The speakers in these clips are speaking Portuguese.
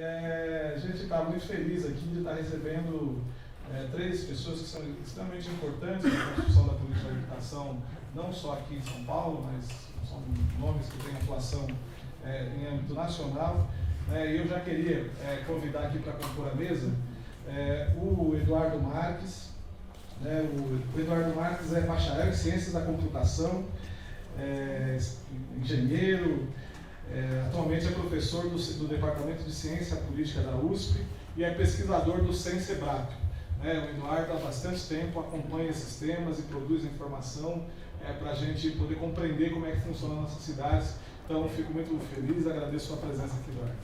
A gente está muito feliz aqui de estar recebendo três pessoas que são extremamente importantes na construção da política de habitação, não só aqui em São Paulo, mas são nomes que têm atuação em âmbito nacional. Eu já queria convidar aqui para compor a mesa o Eduardo Marques. O Eduardo Marques é bacharel em Ciências da Computação, engenheiro, atualmente é professor do Departamento de Ciência Política da USP e é pesquisador do CENSEBRAP. O Eduardo há bastante tempo acompanha esses temas e produz informação para a gente poder compreender como é que funciona nossas cidades. Então, fico muito feliz, agradeço a sua presença aqui, Eduardo.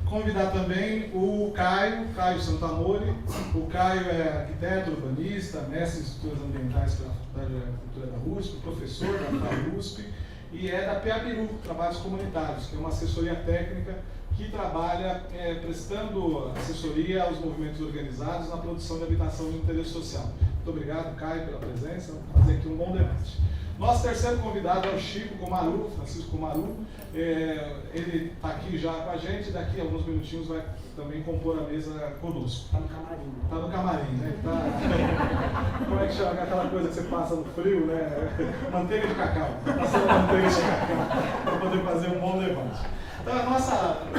Convidar também o Caio Santamori. O Caio é arquiteto, urbanista, mestre em estruturas ambientais pela Faculdade de Arquitetura da USP, professor da USP e é da PABIRU, Trabalhos Comunitários, que é uma assessoria técnica que trabalha prestando assessoria aos movimentos organizados na produção de habitação de interesse social. Muito obrigado, Caio, pela presença. Vamos fazer aqui um bom debate. Nosso terceiro convidado é o Chico Comaru, Francisco Comaru. Ele está aqui já com a gente, daqui a alguns minutinhos vai também compor a mesa conosco. Está no camarim. Está no camarim, né? Como é que chama aquela coisa que você passa no frio, né? Manteiga de cacau. Passando manteiga de cacau para poder fazer um bom debate. Então, a nossa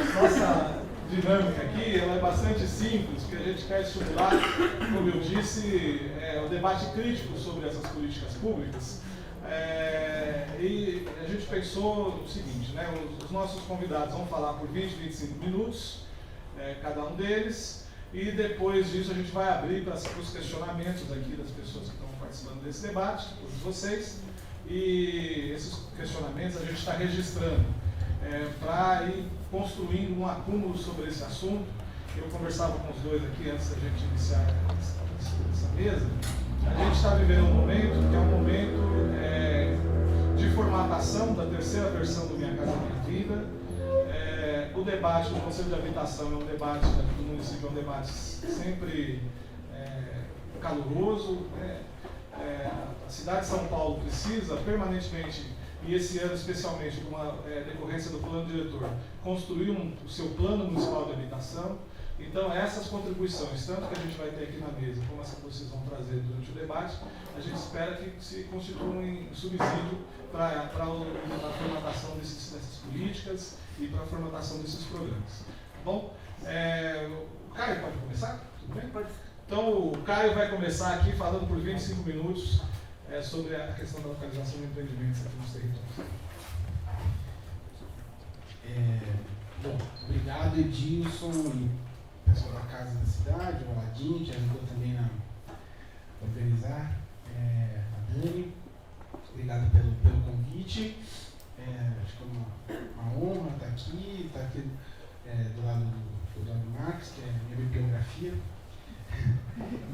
dinâmica aqui ela é bastante simples, porque a gente quer estimular, como eu disse, o debate crítico sobre essas políticas públicas. E a gente pensou o seguinte, né? Os nossos convidados vão falar por 20, 25 minutos, cada um deles, e depois disso a gente vai abrir para os questionamentos aqui das pessoas que estão participando desse debate, todos vocês, e esses questionamentos a gente está registrando para ir construindo um acúmulo sobre esse assunto. Eu conversava com os dois aqui antes da gente iniciar essa mesa. A gente está vivendo um momento que é um momento de formatação da terceira versão do Minha Casa Minha Vida. O debate do Conselho de Habitação é um debate aqui no município, é um debate sempre caloroso. A cidade de São Paulo precisa permanentemente, e esse ano especialmente por uma decorrência do plano diretor, construir o seu plano municipal de habitação. Então, essas contribuições, tanto que a gente vai ter aqui na mesa, como essa que vocês vão trazer durante o debate, a gente espera que se constituam em subsídio para a formatação dessas políticas e para a formatação desses programas. Tá bom? O Caio pode começar? Tudo bem? Pode. Então, o Caio vai começar aqui falando por 25 minutos sobre a questão da localização de empreendimentos aqui nos territórios. Bom, obrigado, Edilson e pessoal da Casa da Cidade, o Aladim, que ajudou também a organizar, a Dani. Obrigado pelo convite. Acho que é uma honra estar aqui do lado do Eduardo Marques, que é a minha bibliografia,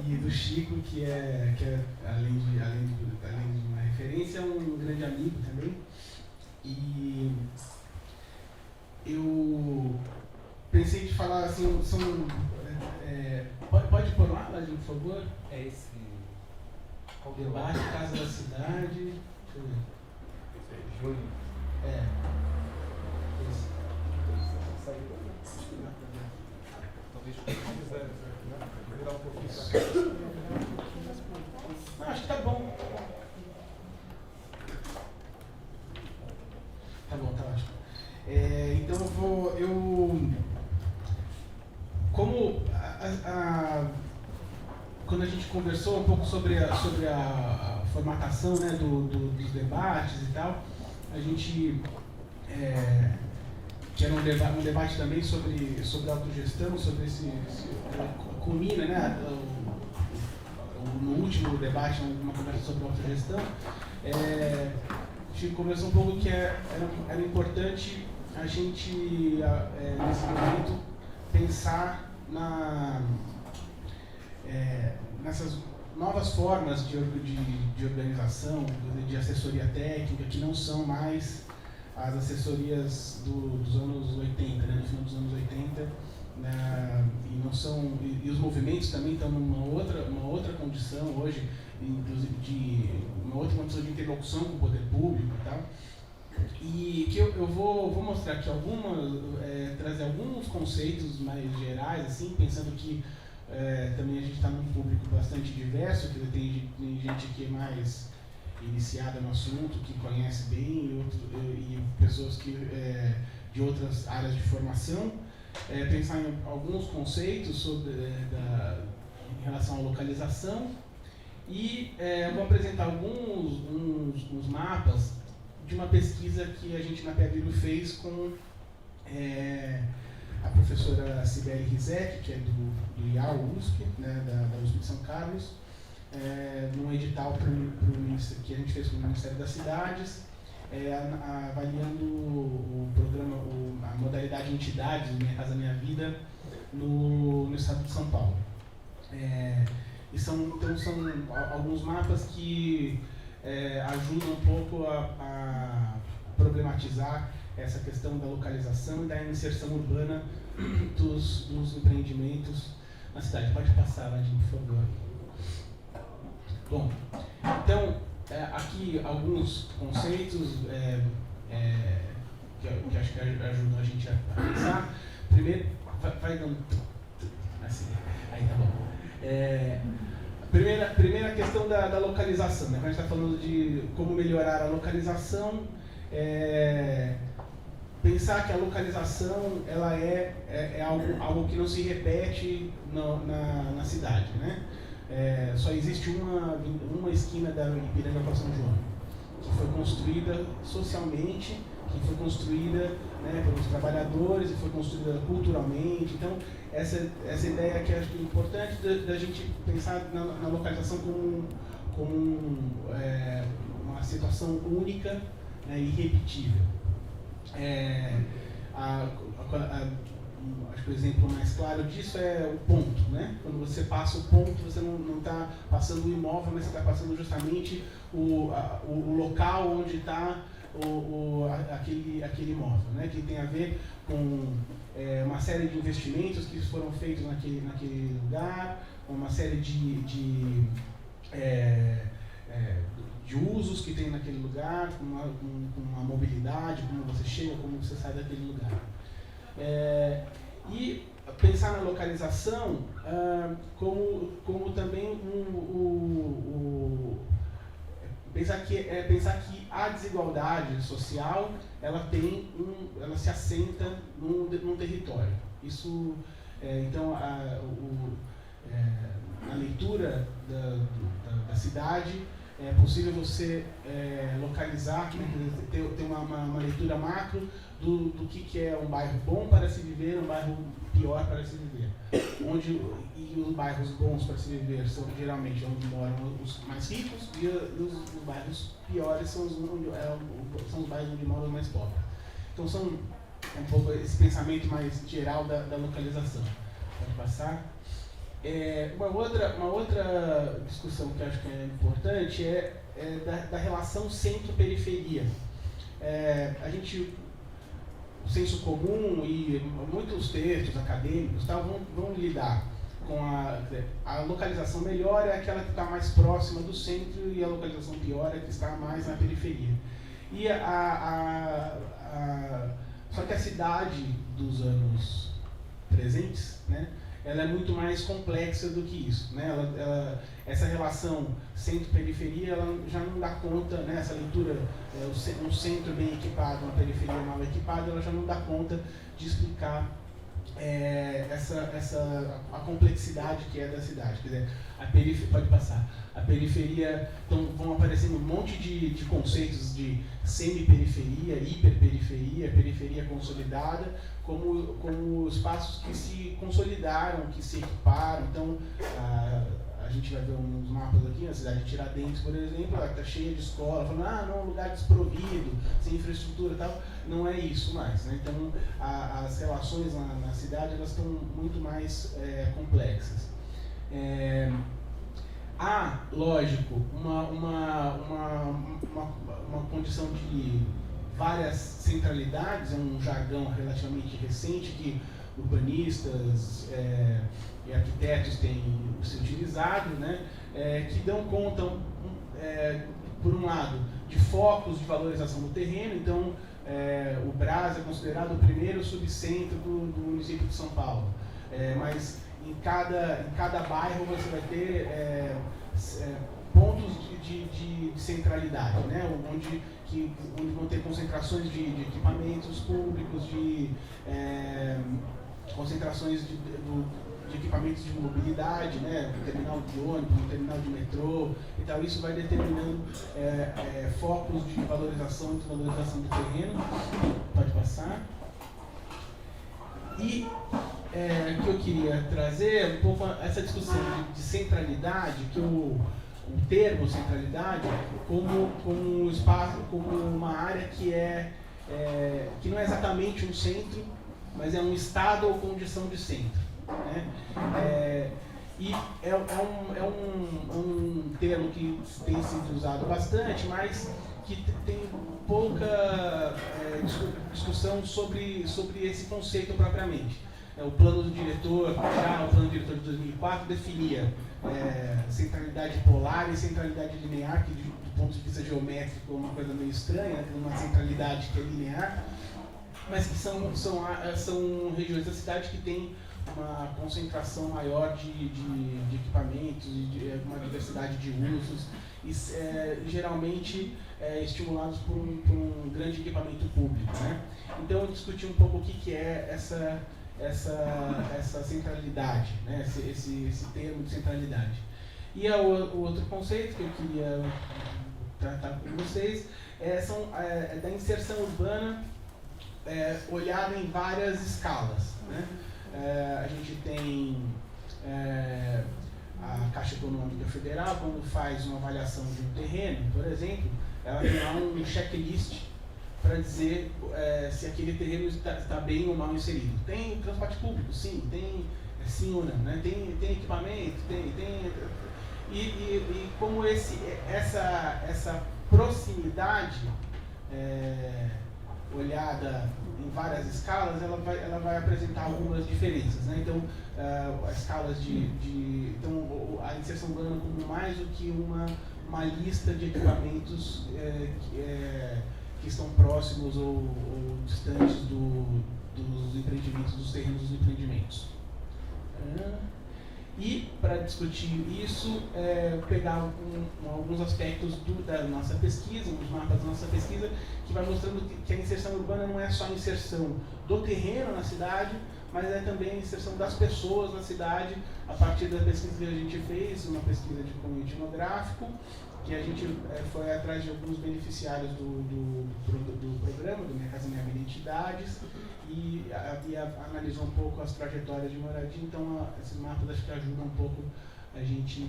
e do Chico, que é além de uma referência, é um grande amigo também. E eu pensei de falar assim, pode pôr lá, Ladinho, por favor? Esse. O debate, Casa da Cidade. Deixa eu ver. Esse aí, Júnior. Esse. Talvez se quiser, né? Virar um pouquinho. Não, acho que tá bom. Tá bom, tá ótimo. Então como quando a gente conversou um pouco sobre a formatação, né, dos debates e tal, a gente que era um debate também sobre autogestão, sobre culmina, né, no último debate, uma conversa sobre autogestão, a gente conversou um pouco que era importante a gente, nesse momento, pensar nessas novas formas de organização, de assessoria técnica, que não são mais as assessorias dos anos 80, né, no final dos anos 80, e não são, e os movimentos também estão numa outra condição hoje, inclusive de uma outra condição de interlocução com o poder público e tal. E que eu vou mostrar aqui trazer alguns conceitos mais gerais, assim, pensando que também a gente está num público bastante diverso, que tem gente que é mais iniciada no assunto, que conhece bem, e pessoas de outras áreas de formação. Pensar em alguns conceitos em relação à localização, e vou apresentar uns mapas de uma pesquisa que a gente na PEABIRU fez com a professora Sibeli Rizek, que é do IAU USP, né, da USP de São Carlos, num edital que a gente fez com o Ministério das Cidades, avaliando o programa, a modalidade entidades, Minha Casa Minha Vida, no estado de São Paulo. Então são alguns mapas que ajudam um pouco a problematizar essa questão da localização e da inserção urbana dos empreendimentos na cidade. Pode passar, Vadinho, por favor. Bom, então, aqui alguns conceitos que acho que ajudam a gente a pensar. Primeiro, vai dando... Assim, aí tá bom. Primeira questão da localização, né? Quando a gente está falando de como melhorar a localização, pensar que a localização ela é algo que não se repete na cidade, né? Só existe uma esquina da Ipiranga para São João, que foi construída socialmente, que foi construída, né, pelos trabalhadores e foi construída culturalmente. Então, essa ideia que acho que é importante da gente pensar na localização como uma situação única, né, e irrepetível. Acho que o exemplo mais claro disso é o ponto, né? Quando você passa o ponto, você não está passando o imóvel, mas você está passando justamente o local onde está aquele imóvel, né? Que tem a ver com uma série de investimentos que foram feitos naquele lugar, uma série de usos que tem naquele lugar, com uma mobilidade, como você chega, como você sai daquele lugar. E pensar na localização como também pensar que a desigualdade social ela se assenta num território. Isso, então, na leitura da cidade é possível você localizar, ter uma leitura macro do que é um bairro bom para se viver, um bairro pior para se viver. E os bairros bons para se viver são geralmente onde moram os mais ricos, e os bairros piores são os bairros onde moram os mais pobres. Então são um pouco esse pensamento mais geral da localização. Pode passar. Uma outra discussão que eu acho que é importante é da relação centro-periferia. O senso comum e muitos textos acadêmicos vão lidar com a localização melhor é aquela que está mais próxima do centro, e a localização pior é que está mais na periferia. E só que a cidade dos anos presentes, né, ela é muito mais complexa do que isso, né? Essa relação centro-periferia ela já não dá conta, né? Essa leitura, um centro bem equipado, uma periferia mal equipada, ela já não dá conta de explicar a complexidade que é da cidade. Quer dizer, pode passar. A periferia, então vão aparecendo um monte de conceitos de semi-periferia, hiperperiferia, periferia consolidada, como espaços que se consolidaram, que se equiparam. Então, a gente vai ver uns mapas aqui, a cidade de Tiradentes, por exemplo, ela está cheia de escola, falando, não, um lugar desprovido, sem infraestrutura e tal. Não é isso mais, né? Então, as relações na cidade, elas estão muito mais complexas. Há, lógico, uma condição de várias centralidades, é um jargão relativamente recente que urbanistas e arquitetos têm se utilizado, né, que dão conta, por um lado, de focos de valorização do terreno. Então, o Brás é considerado o primeiro subcentro do município de São Paulo. Mas em cada bairro você vai ter pontos de centralidade, né? onde vão ter concentrações de equipamentos públicos, concentrações de equipamentos de mobilidade, né? No terminal de ônibus, no terminal de metrô e tal. Isso vai determinando focos de valorização e desvalorização do terreno. Pode passar. E que eu queria trazer um pouco essa discussão de centralidade, que o termo centralidade como um espaço, como uma área que não é exatamente um centro, mas é um estado ou condição de centro, né? E é um termo que tem sido usado bastante, mas que tem pouca discussão sobre esse conceito propriamente. O plano diretor de 2004 definia centralidade polar e centralidade linear, que do ponto de vista geométrico é uma coisa meio estranha, né? Tem uma centralidade que é linear, mas que são regiões da cidade que têm uma concentração maior de equipamentos e de uma diversidade de usos, e geralmente estimulados por um grande equipamento público, né? Então eu discuti um pouco o que é essa centralidade, né? esse termo de centralidade. E o outro conceito que eu queria tratar com vocês é da inserção urbana olhada em várias escalas, né? A gente tem a Caixa Econômica Federal, quando faz uma avaliação de um terreno, por exemplo, ela tem lá um checklist para dizer se aquele terreno está bem ou mal inserido. Tem transporte público? Sim. Tem sim ou não, né? Tem equipamento? Tem. E como essa proximidade olhada em várias escalas, ela vai apresentar algumas diferenças, né? Então, as escalas então, a inserção urbana como mais do que uma lista de equipamentos que estão próximos ou distantes dos empreendimentos, dos terrenos dos empreendimentos. E, para discutir isso, pegar alguns aspectos da nossa pesquisa, uns mapas da nossa pesquisa, que vai mostrando que a inserção urbana não é só a inserção do terreno na cidade, mas é também a inserção das pessoas na cidade, a partir da pesquisa que a gente fez, uma pesquisa de cunho etnográfico, que a gente foi atrás de alguns beneficiários do programa, do Minha Casa Minha Vida Entidades, e analisou um pouco as trajetórias de moradia. Então, esses mapas acho que ajudam um pouco a gente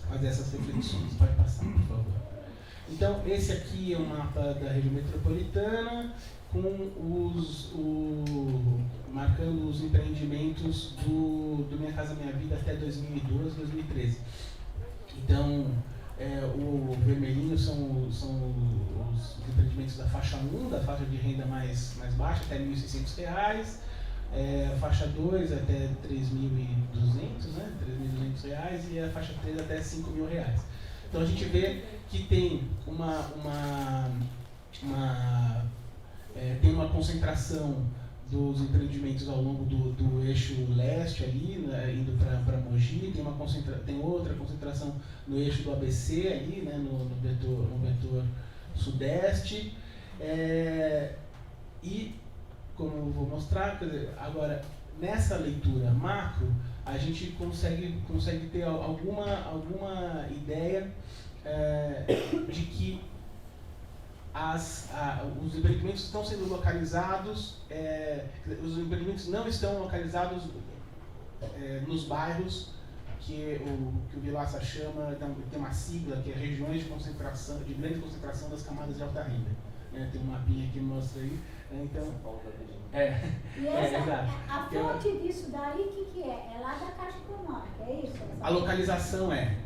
fazer essas reflexões. Pode passar, por favor. Então, esse aqui é um mapa da região metropolitana, marcando os empreendimentos do Minha Casa Minha Vida até 2012, 2013. Então, o vermelhinho são os empreendimentos da faixa 1, da faixa de renda mais baixa, até R$ 1.600. A faixa 2 até 3.200, né? R$ 3.200, e a faixa 3 até R$ 5.000. Então a gente vê que tem tem uma concentração dos empreendimentos ao longo do eixo leste ali, né, indo para Mogi, tem outra concentração no eixo do ABC ali, né, no vetor sudeste, e como eu vou mostrar, quer dizer, agora nessa leitura macro a gente consegue ter alguma ideia de que os empreendimentos estão sendo localizados, os empreendimentos não estão localizados nos bairros que o Vilaça chama, tem uma sigla que é regiões de grande concentração das camadas de alta renda. Tem um mapinha que mostra aí. Então, exato. A fonte disso daí, o que é? É lá da Caixa Econômica, é isso? A localização é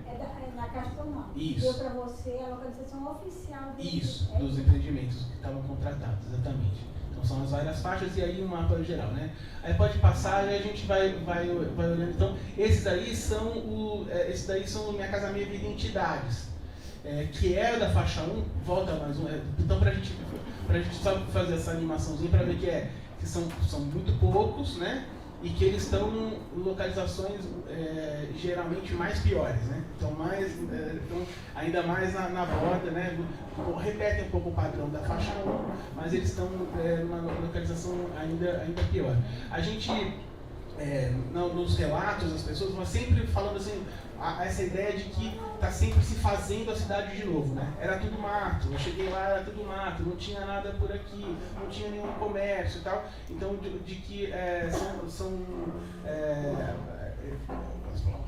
da Caixa Econômica. Isso. Deu para você a localização oficial isso, dos empreendimentos que estavam contratados, exatamente. Então são as várias faixas e aí um mapa geral, né? Aí pode passar e a gente vai olhando. Então, esses daí são o Minha Casa Minha Vida Entidades. que era da faixa 1, volta mais um. Então, para a gente só fazer essa animaçãozinha para ver que são muito poucos, né? E que eles estão em localizações geralmente mais piores, né? Então, ainda mais na borda, né? Repetem um pouco o padrão da faixa 1, mas eles estão numa localização ainda pior. A gente, nos relatos das pessoas, mas sempre falando assim, essa ideia de que está sempre se fazendo a cidade de novo, né? Era tudo mato, eu cheguei lá, era tudo mato, não tinha nada por aqui, não tinha nenhum comércio e tal. Então, de que a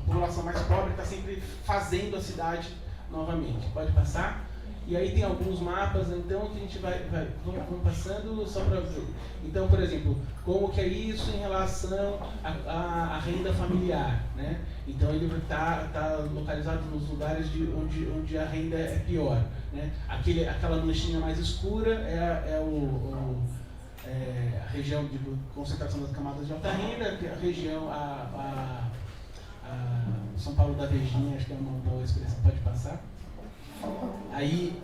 população mais pobre está sempre fazendo a cidade novamente. Pode passar? E aí tem alguns mapas, então, que a gente vamos passando só para ver. Então, por exemplo, como que é isso em relação à renda familiar, né? Então, ele está localizado nos lugares onde a renda é pior, né? Aquela manchinha mais escura é a região de concentração das camadas de alta renda, a região, São Paulo da Vejinha, acho que é uma boa expressão, pode passar. Aí,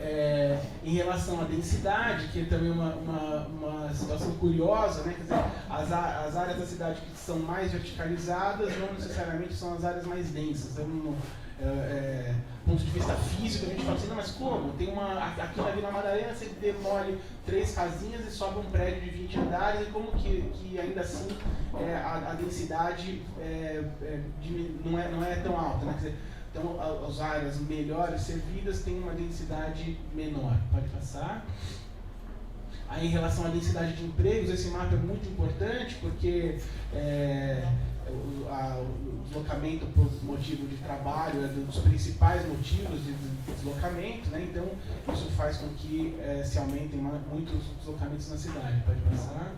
em relação à densidade, que é também uma situação curiosa, né? Quer dizer, as áreas da cidade que são mais verticalizadas não necessariamente são as áreas mais densas. Então, ponto de vista físico, a gente fala assim, não, mas como? Aqui na Vila Madalena você demole 3 casinhas e sobe um prédio de 20 andares, e como que ainda assim a densidade não é tão alta, né? Quer dizer, então, as áreas melhores servidas têm uma densidade menor. Pode passar. Aí, em relação à densidade de empregos, esse mapa é muito importante porque o deslocamento por motivo de trabalho é um dos principais motivos de deslocamento, né? Então, isso faz com que se aumentem muitos deslocamentos na cidade. Pode passar.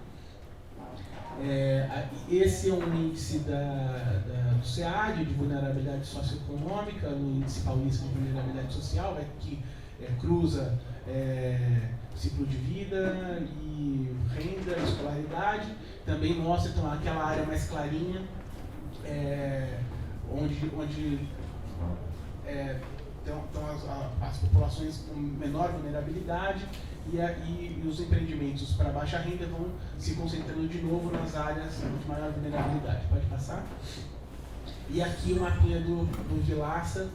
Esse é um índice do SEAD, de vulnerabilidade socioeconômica, no índice paulista de vulnerabilidade social, que cruza ciclo de vida e renda, escolaridade. Também mostra então, aquela área mais clarinha, onde estão as populações com menor vulnerabilidade. E os empreendimentos para baixa renda vão se concentrando de novo nas áreas de maior vulnerabilidade. Pode passar? E aqui o mapinha do Vilaça,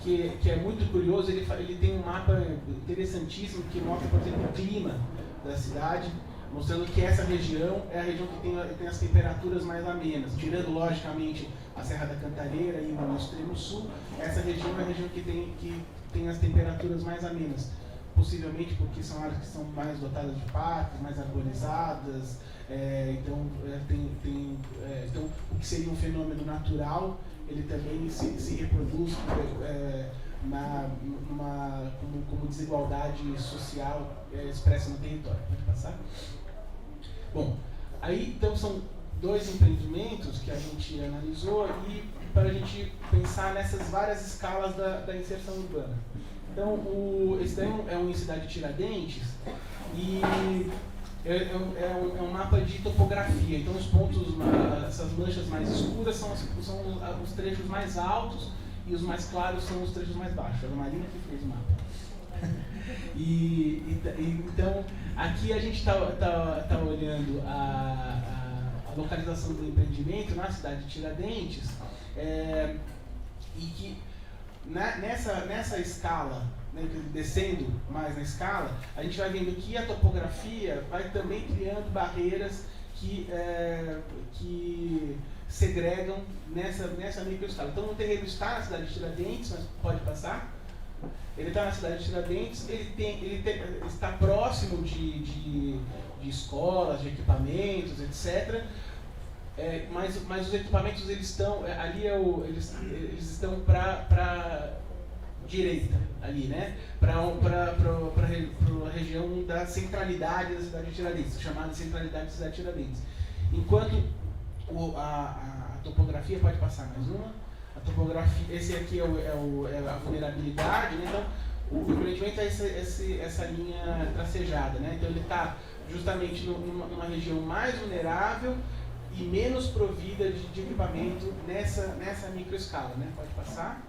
que é muito curioso, ele tem um mapa interessantíssimo que mostra, por exemplo, o clima da cidade, mostrando que essa região é a região que tem as temperaturas mais amenas, tirando logicamente a Serra da Cantareira e no extremo sul, essa região é a região que tem as temperaturas mais amenas. Possivelmente porque são áreas que são mais dotadas de parques, mais arborizadas, então o que seria um fenômeno natural, ele também se reproduz como desigualdade social expressa no território. Pode passar? Bom, aí então são 2 empreendimentos que a gente analisou e para a gente pensar nessas várias escalas da inserção urbana. Então, esse daí é um em Cidade Tiradentes e é um mapa de topografia. Então, os pontos, essas manchas mais escuras são os trechos mais altos e os mais claros são os trechos mais baixos. Era a Marina que fez o mapa. Então, aqui a gente está olhando a localização do empreendimento na cidade de Tiradentes e que nessa escala, né, descendo mais na escala, a gente vai vendo que a topografia vai também criando barreiras que segregam nessa microescala. Então o terreno está na cidade de Tiradentes, mas pode passar. Ele está na cidade de Tiradentes, ele está próximo de escolas, de equipamentos, etc. Mas os equipamentos eles estão eles estão para direita ali, né? Para a região da centralidade da cidade de Tiradentes, chamada centralidade da cidade de Tiradentes. Enquanto a topografia, pode passar mais uma. A topografia, esse aqui é a vulnerabilidade, né? Então o empreendimento é essa linha tracejada, né? Então ele está justamente numa região mais vulnerável e menos provida de equipamento nessa microescala, né? Pode passar.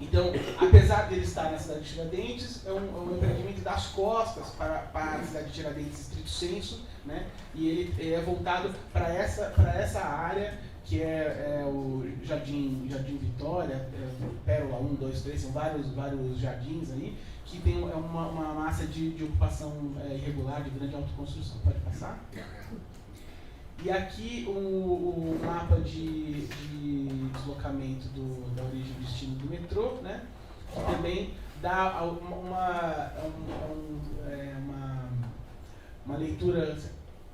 Então, apesar dele estar na cidade de Tiradentes, é um empreendimento das costas para a cidade de Tiradentes, estrito senso, né? E ele é voltado para essa área, que é o Jardim Vitória, Pérola 1, 2, 3, são vários jardins aí, que tem uma massa de ocupação irregular, de grande autoconstrução. Pode passar? E aqui o mapa de deslocamento da origem e destino do metrô, né? Que também dá uma leitura,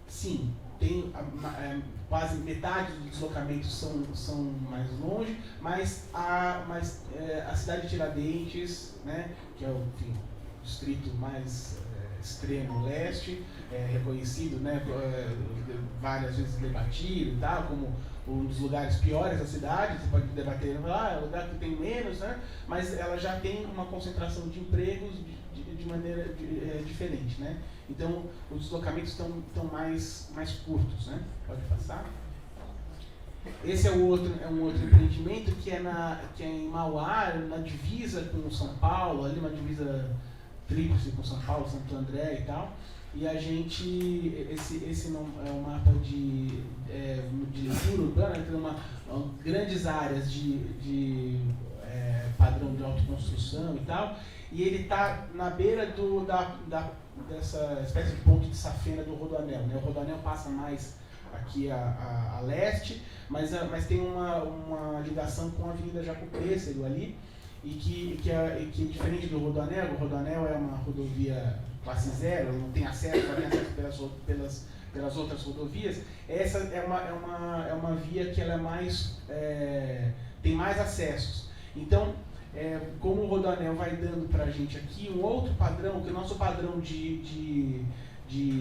sim, tem quase metade dos deslocamentos são mais longe, mas a cidade de Tiradentes, né, que é o distrito mais extremo leste, reconhecido, né, várias vezes debatido e tal, como um dos lugares piores da cidade. Você pode debater, é o lugar que tem menos, né, mas ela já tem uma concentração de empregos de maneira diferente, né? Então os deslocamentos estão mais curtos, né? Pode passar. Esse é um outro empreendimento que é em Mauá, na divisa com São Paulo, ali uma divisa tríplice com São Paulo, Santo André e tal. E a gente, esse não é um mapa de leitura urbana, tem grandes áreas de padrão de autoconstrução e tal, e ele está na beira dessa espécie de ponte de safena do Rodoanel, né? O Rodoanel passa mais aqui a leste, mas tem uma ligação com a Avenida Jaco Pêssego ali, e que é diferente do Rodoanel. O Rodoanel é uma rodovia classe zero, não tem acesso, só tem acesso pelas outras rodovias. Essa é uma via que ela é mais, tem mais acessos. Então, como o Rodoanel vai dando para a gente aqui um outro padrão, que o nosso padrão de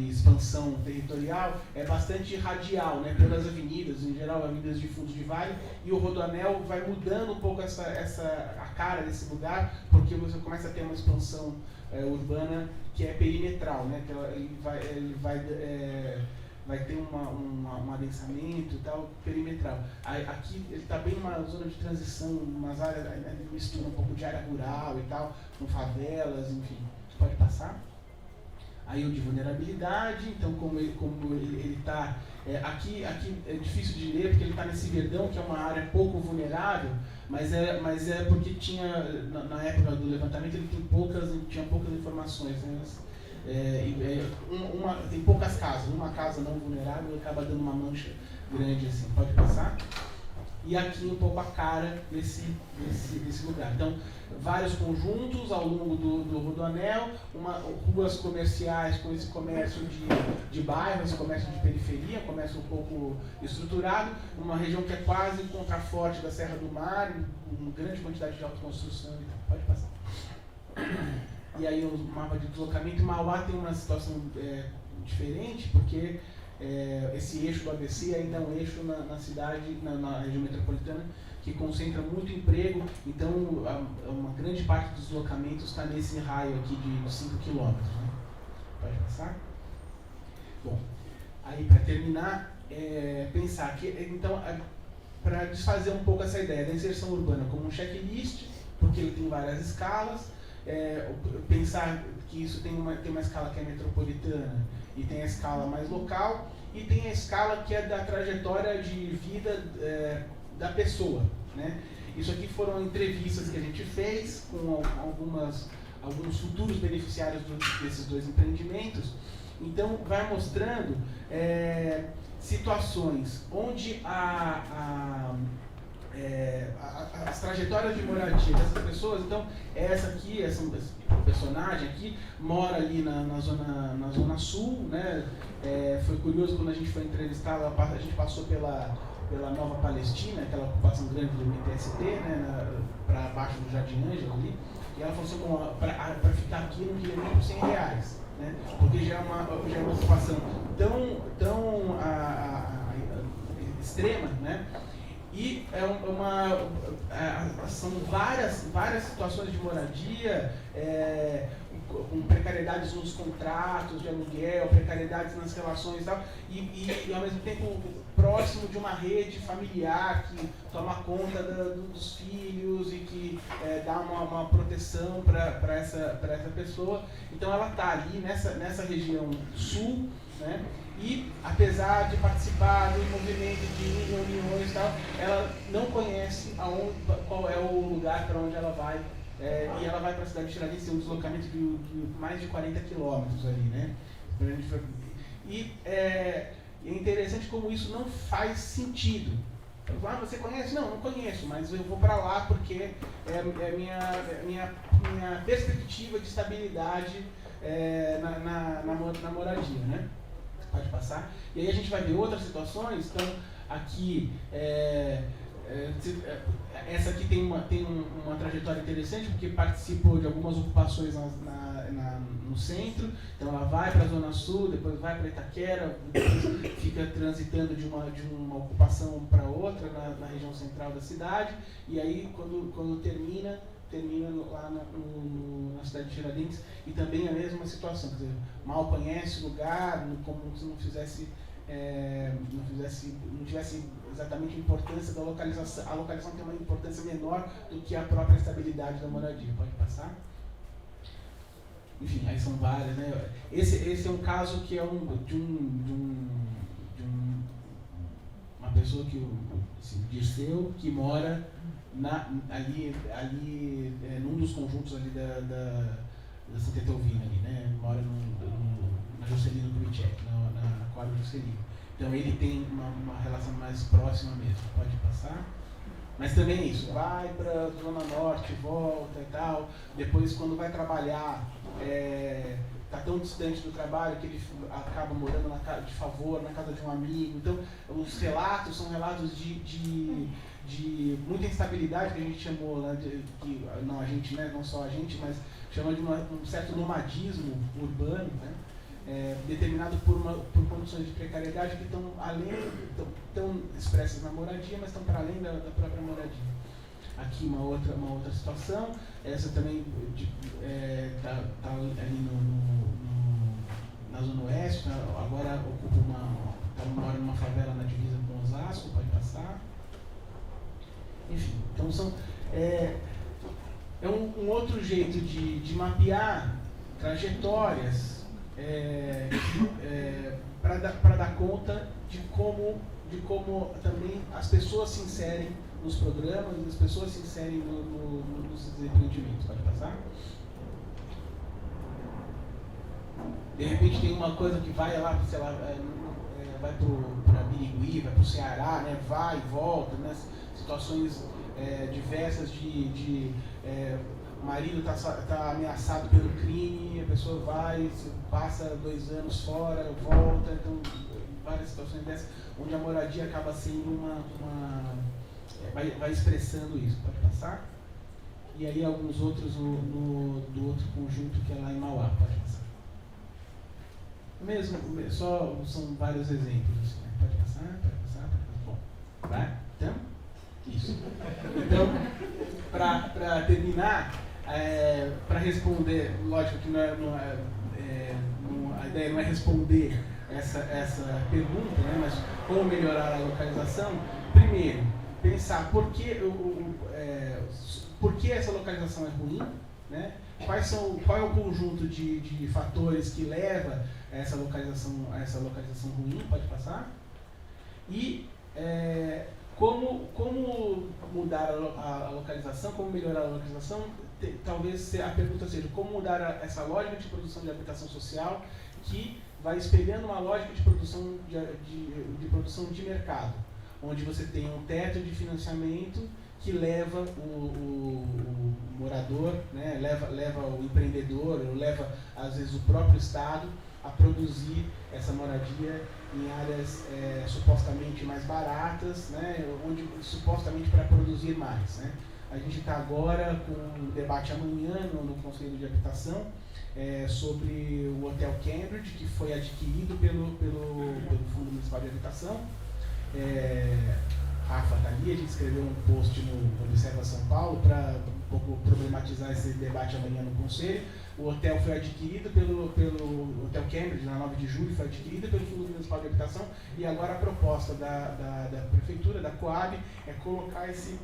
expansão territorial é bastante radial, né, pelas avenidas, em geral avenidas de fundo de vale, e o Rodoanel vai mudando um pouco a cara desse lugar, porque você começa a ter uma expansão urbana que é perimetral, né, que ele vai ter um adensamento e tal, perimetral. Aqui ele está bem numa zona de transição, umas áreas, mistura um pouco de área rural e tal, com favelas, enfim. Pode passar? Aí o de vulnerabilidade, então como ele está, aqui é difícil de ler porque ele está nesse verdão, que é uma área pouco vulnerável, mas é porque tinha, na época do levantamento, ele tinha poucas informações, né? Tem poucas casas, uma casa não vulnerável acaba dando uma mancha grande assim. Pode passar? E aqui um pouco a cara desse lugar. Então, vários conjuntos ao longo do Rodoanel, ruas comerciais com esse comércio de bairro, esse comércio de periferia, comércio um pouco estruturado, uma região que é quase contraforte da Serra do Mar, uma grande quantidade de autoconstrução. Pode passar. E aí o mapa de deslocamento, Mauá tem uma situação diferente, porque esse eixo do ABC ainda é um eixo na cidade, na região metropolitana, que concentra muito emprego, então uma grande parte dos deslocamentos está nesse raio aqui de 5 km. Né? Pode passar? Bom, aí para terminar, pensar que, então, para desfazer um pouco essa ideia da inserção urbana como um checklist, porque ele tem várias escalas, pensar que isso tem uma escala que é metropolitana e tem a escala mais local e tem a escala que é da trajetória de vida da pessoa, né? Isso aqui foram entrevistas que a gente fez com alguns futuros beneficiários desses dois empreendimentos. Então vai mostrando situações onde as trajetórias de moradia dessas pessoas. Então essa personagem aqui mora ali na zona sul, né? Foi curioso quando a gente foi entrevistá-la, a gente passou pela Nova Palestina, aquela ocupação grande do MTST, né, para baixo do Jardim Ângelo ali, e ela falou assim, para ficar aqui não queria nem por R$100, né? Porque já é uma ocupação tão extrema, né? E são várias situações de moradia, com precariedades nos contratos de aluguel, precariedades nas relações e tal, e ao mesmo tempo próximo de uma rede familiar que toma conta dos filhos e que dá uma proteção para essa pessoa. Então ela está ali nessa região sul, né? E apesar de participar do movimento de reuniões e tal, ela não conhece qual é o lugar para onde ela vai. E ela vai para a cidade de Tiradentes, tem um deslocamento de mais de 40 quilômetros ali, né? E é interessante como isso não faz sentido. Você conhece? Não conheço, mas eu vou para lá porque é minha perspectiva de estabilidade na moradia, né? Pode passar. E aí a gente vai ver outras situações. Então, aqui, essa aqui tem uma trajetória interessante, porque participou de algumas ocupações no centro. Então, ela vai para a Zona Sul, depois vai para Itaquera, depois fica transitando de uma ocupação para outra na região central da cidade. E aí, quando termina lá na cidade de Tiradentes, e também a mesma situação, quer dizer, mal conhece o lugar, como se não tivesse exatamente a importância da localização. A localização tem uma importância menor do que a própria estabilidade da moradia. Pode passar? Enfim, aí são várias, né? Esse é um caso que é uma pessoa Dirceu, que mora ali num dos conjuntos ali da Santa Etelvina, ali, né? Mora na Juscelino Kubitschek, na quadra Juscelino. Então ele tem uma relação mais próxima mesmo. Pode passar? Mas também é isso, vai para a Zona Norte, volta e tal. Depois, quando vai trabalhar, está tão distante do trabalho que ele acaba morando de favor na casa de um amigo. Então, os relatos são relatos de muita instabilidade, que a gente chamou, né, não só a gente, mas chamou de um certo nomadismo urbano, né, determinado por condições de precariedade que estão expressas na moradia, mas estão para além da própria moradia. Aqui uma outra situação, essa também está ali na Zona Oeste, agora mora numa favela na divisa com Osasco, pode passar. Enfim, então é um outro jeito de mapear trajetórias para dar conta de como também as pessoas se inserem nos programas, as pessoas se inserem nos empreendimentos. Pode passar? De repente tem uma coisa que vai lá, sei lá, vai para Birigui, vai para o Ceará, né? Vai e volta, né? Situações diversas o marido está ameaçado pelo crime, a pessoa vai, passa 2 anos fora, volta, então várias situações dessas, onde a moradia acaba sendo vai expressando isso. Pode passar? E aí alguns outros do outro conjunto que é lá em Mauá. Pode passar? Só são vários exemplos. Assim, né? Pode passar. Bom, vai? Então, isso. Então, para terminar, para responder, lógico que a ideia não é responder essa pergunta, né, mas como melhorar a localização. Primeiro, pensar por que essa localização é ruim, né? Qual é o conjunto de fatores que leva a essa localização ruim. Pode passar? E como mudar a localização, como melhorar a localização. Talvez a pergunta seja como mudar essa lógica de produção de habitação social que vai espelhando uma lógica de produção de mercado, onde você tem um teto de financiamento que leva o morador, né, leva o empreendedor, ou leva às vezes o próprio Estado a produzir essa moradia em áreas supostamente mais baratas, né, onde supostamente para produzir mais, né. A gente está agora com um debate amanhã no Conselho de Habitação sobre o Hotel Cambridge, que foi adquirido pelo Fundo Municipal de Habitação. Rafa está ali, a gente escreveu um post no Observa São Paulo para um pouco problematizar esse debate amanhã no Conselho, O hotel foi adquirido pelo Hotel Cambridge, na 9 de julho, foi adquirido pelo Fundo Municipal de Habitação, e agora a proposta da Prefeitura, da Coab, é colocar esse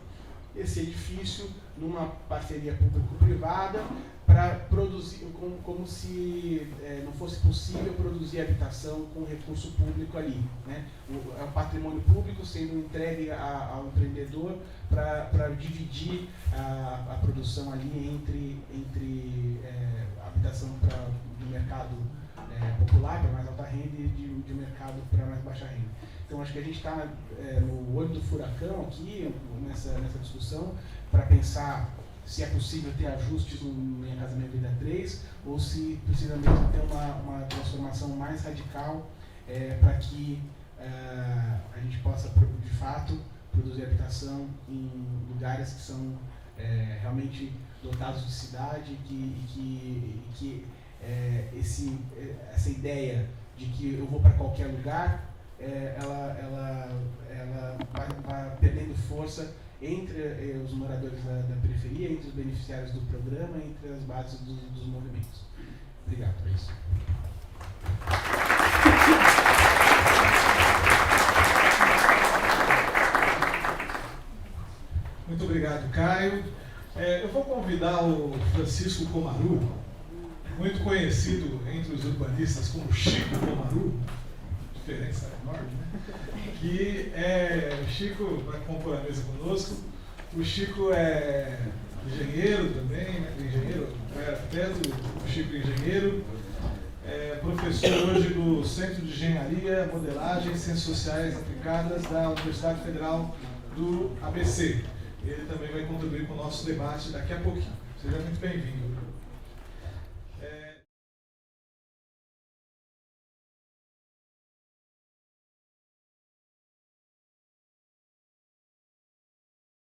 edifício numa parceria público-privada para produzir, como se não fosse possível produzir habitação com recurso público ali, né? É o patrimônio público sendo entregue ao empreendedor para dividir a produção ali entre habitação do mercado popular, para mais alta renda, e de mercado para mais baixa renda. Então, acho que a gente está no olho do furacão aqui, nessa discussão, para pensar se é possível ter ajustes no Minha Casa Minha Vida 3, ou se precisa mesmo ter uma transformação mais radical para que a gente possa, de fato, produzir habitação em lugares que são realmente dotados de cidade, que essa ideia de que eu vou para qualquer lugar, ela vai perdendo força entre os moradores da periferia, entre os beneficiários do programa, entre as bases dos movimentos. Obrigado por isso. Muito obrigado, Caio. Eu vou convidar o Francisco Comaru, muito conhecido entre os urbanistas como Chico Comaru, diferença enorme, né? Que o Chico vai compor a mesa conosco. O Chico é engenheiro também, né? Engenheiro, arquiteto, o Chico é engenheiro, professor hoje do Centro de Engenharia, Modelagem e Ciências Sociais Aplicadas da Universidade Federal do ABC. Ele também vai contribuir com o nosso debate daqui a pouquinho. Seja muito bem-vindo.